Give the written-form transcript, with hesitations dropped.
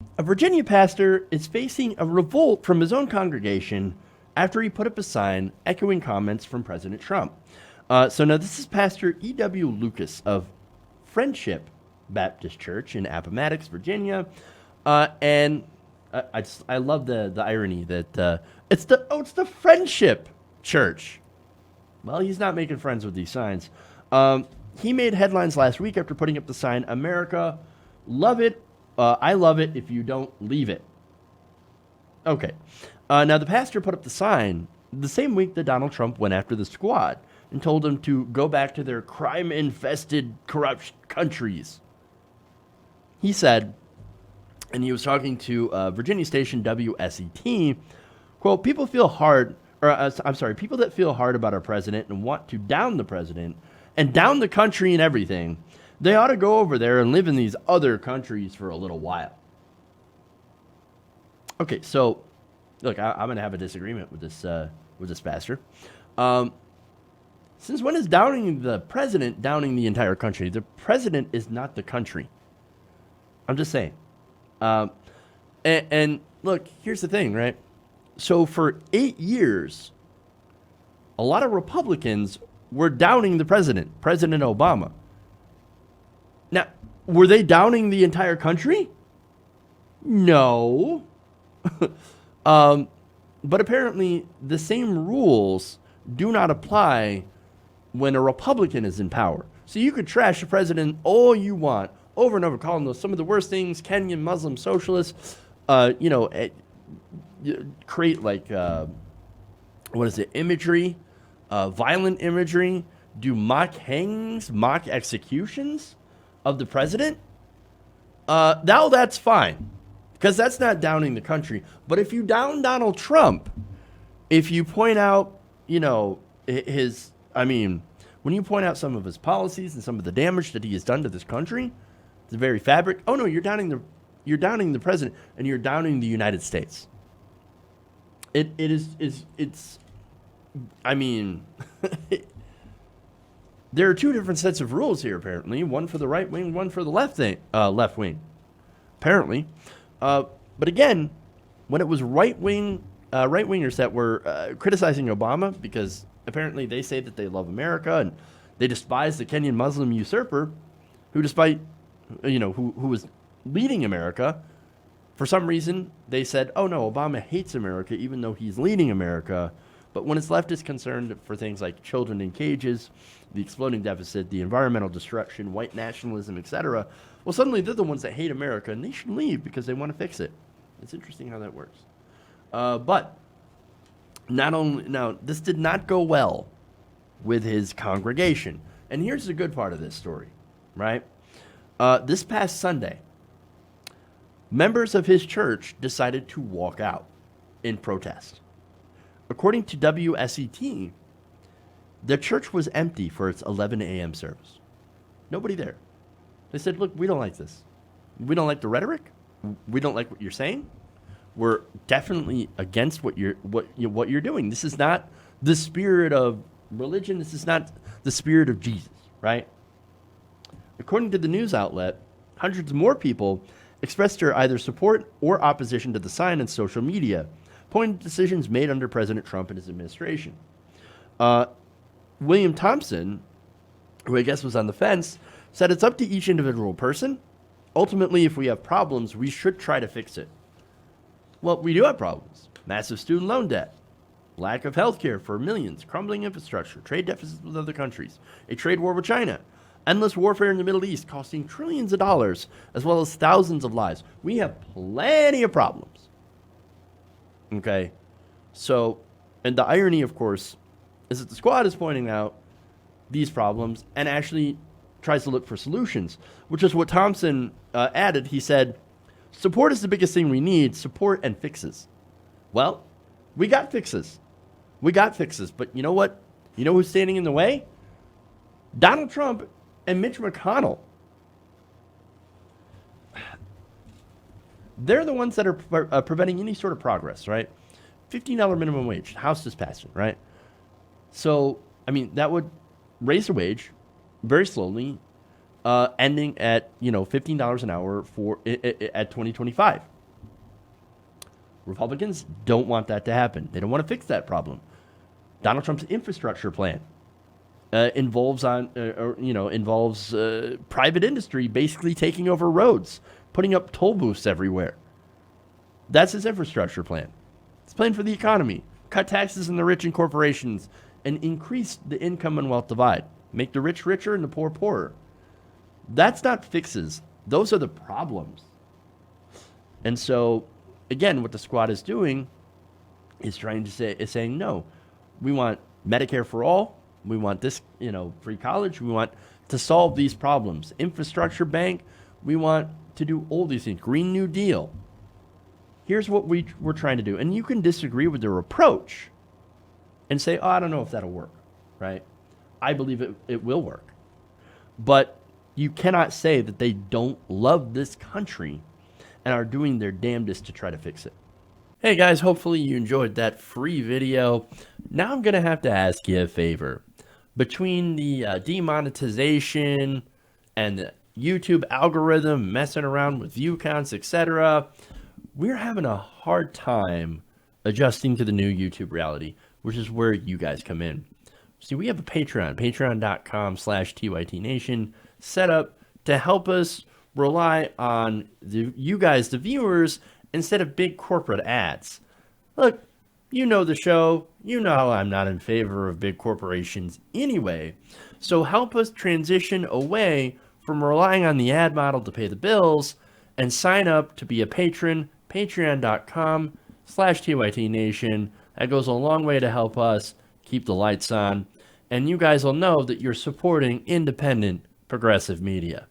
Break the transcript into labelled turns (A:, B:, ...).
A: A Virginia pastor is facing a revolt from his own congregation after he put up a sign echoing comments from President Trump. So now this is Pastor E.W. Lucas of Friendship Baptist Church in Appomattox, Virginia. And I love the irony that it's the Friendship Church. Well, he's not making friends with these signs. He made headlines last week after putting up the sign, America, love it. I love it if you don't leave it. Okay. Now, the pastor put up the sign the same week that Donald Trump went after the squad and told them to go back to their crime-infested, corrupt countries. He said, and he was talking to Virginia station WSET, quote, people that feel hard about our president and want to down the president and down the country and everything, they ought to go over there and live in these other countries for a little while. Okay, so look, I'm going to have a disagreement with this pastor. Since when is downing the president downing the entire country? The president is not the country. I'm just saying. And look, here's the thing, right? So for 8 years, a lot of Republicans were downing the president, President Obama. Now, were they downing the entire country? No. But apparently, the same rules do not apply when a Republican is in power. So you could trash the president all you want, over and over, calling those some of the worst things, Kenyan Muslim socialists, create like, imagery, violent imagery, do mock hangings, mock executions of the president. Now that's fine, because that's not downing the country. But if you down Donald Trump, if you point out, when you point out some of his policies and some of the damage that he has done to this country, the very fabric. Oh no, you're downing the president, and you're downing the United States. It's. I mean, there are two different sets of rules here. Apparently, one for the right wing, one for the left wing. Apparently, but again, when it was right wingers that were criticizing Obama because apparently they say that they love America and they despise the Kenyan Muslim usurper, who was leading America. For some reason, they said, oh no, Obama hates America even though he's leading America. But when his left is concerned for things like children in cages, the exploding deficit, the environmental destruction, white nationalism, etc., well, suddenly they're the ones that hate America, and they should leave because they want to fix it. It's interesting how that works. But this did not go well with his congregation. And here's the good part of this story, right? This past Sunday, members of his church decided to walk out in protest. According to WSET, the church was empty for its 11 a.m. service. Nobody there. They said, look, we don't like this. We don't like the rhetoric. We don't like what you're saying. We're definitely against what you're doing. This is not the spirit of religion. This is not the spirit of Jesus, right? According to the news outlet, hundreds more people expressed their either support or opposition to the sign on social media, pointing to decisions made under President Trump and his administration. William Thompson, who I guess was on the fence, said it's up to each individual person. Ultimately, if we have problems, we should try to fix it. Well, we do have problems. Massive student loan debt, lack of health care for millions, crumbling infrastructure, trade deficits with other countries, a trade war with China, endless warfare in the Middle East costing trillions of dollars, as well as thousands of lives. We have plenty of problems. Okay? So, and the irony, of course, is that the squad is pointing out these problems and actually tries to look for solutions, which is what Thompson added. He said, support is the biggest thing we need, support and fixes. Well, we got fixes. But you know what? You know who's standing in the way? Donald Trump and Mitch McConnell. They're the ones that are preventing any sort of progress, right? $15 minimum wage. House just passed it, right? So, I mean, that would raise the wage very slowly, ending at $15 an hour at 2025. Republicans don't want that to happen. They don't want to fix that problem. Donald Trump's infrastructure plan involves private industry basically taking over roads, putting up toll booths everywhere. That's his infrastructure plan. It's a plan for the economy. Cut taxes on the rich and corporations and increase the income and wealth divide. Make the rich richer and the poor poorer. That's not fixes. Those are the problems. And so, again, what the squad is doing is saying, no, we want Medicare for all. We want this, free college. We want to solve these problems. Infrastructure bank. We want to do all these things. Green New Deal. Here's what we're trying to do. And you can disagree with their approach and say, I don't know if that'll work, right? I believe it will work. But you cannot say that they don't love this country and are doing their damnedest to try to fix it. Hey guys, hopefully you enjoyed that free video. Now I'm going to have to ask you a favor. Between the demonetization and the YouTube algorithm messing around with view counts, etc., we're having a hard time adjusting to the new YouTube reality, which is where you guys come in. See, we have a Patreon, patreon.com/TYTNation, set up to help us rely on you guys, the viewers, instead of big corporate ads. Look, you know the show. You know how I'm not in favor of big corporations anyway. So help us transition away from relying on the ad model to pay the bills and sign up to be a patron, patreon.com/TYTNation. That goes a long way to help us keep the lights on. And you guys will know that you're supporting independent, progressive media.